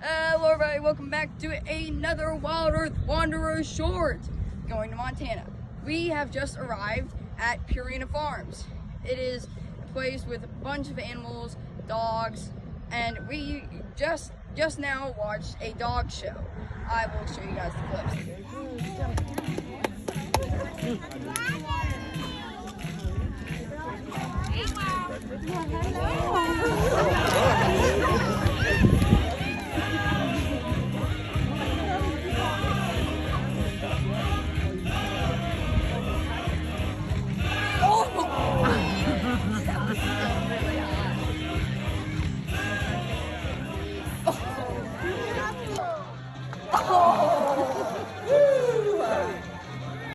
Hello everybody, welcome back to another Wild Earth Wanderers short. Going to Montana. We have just arrived at Purina Farms. It is a place with a bunch of animals, dogs, and we just now watched a dog show. I will show you guys the clips.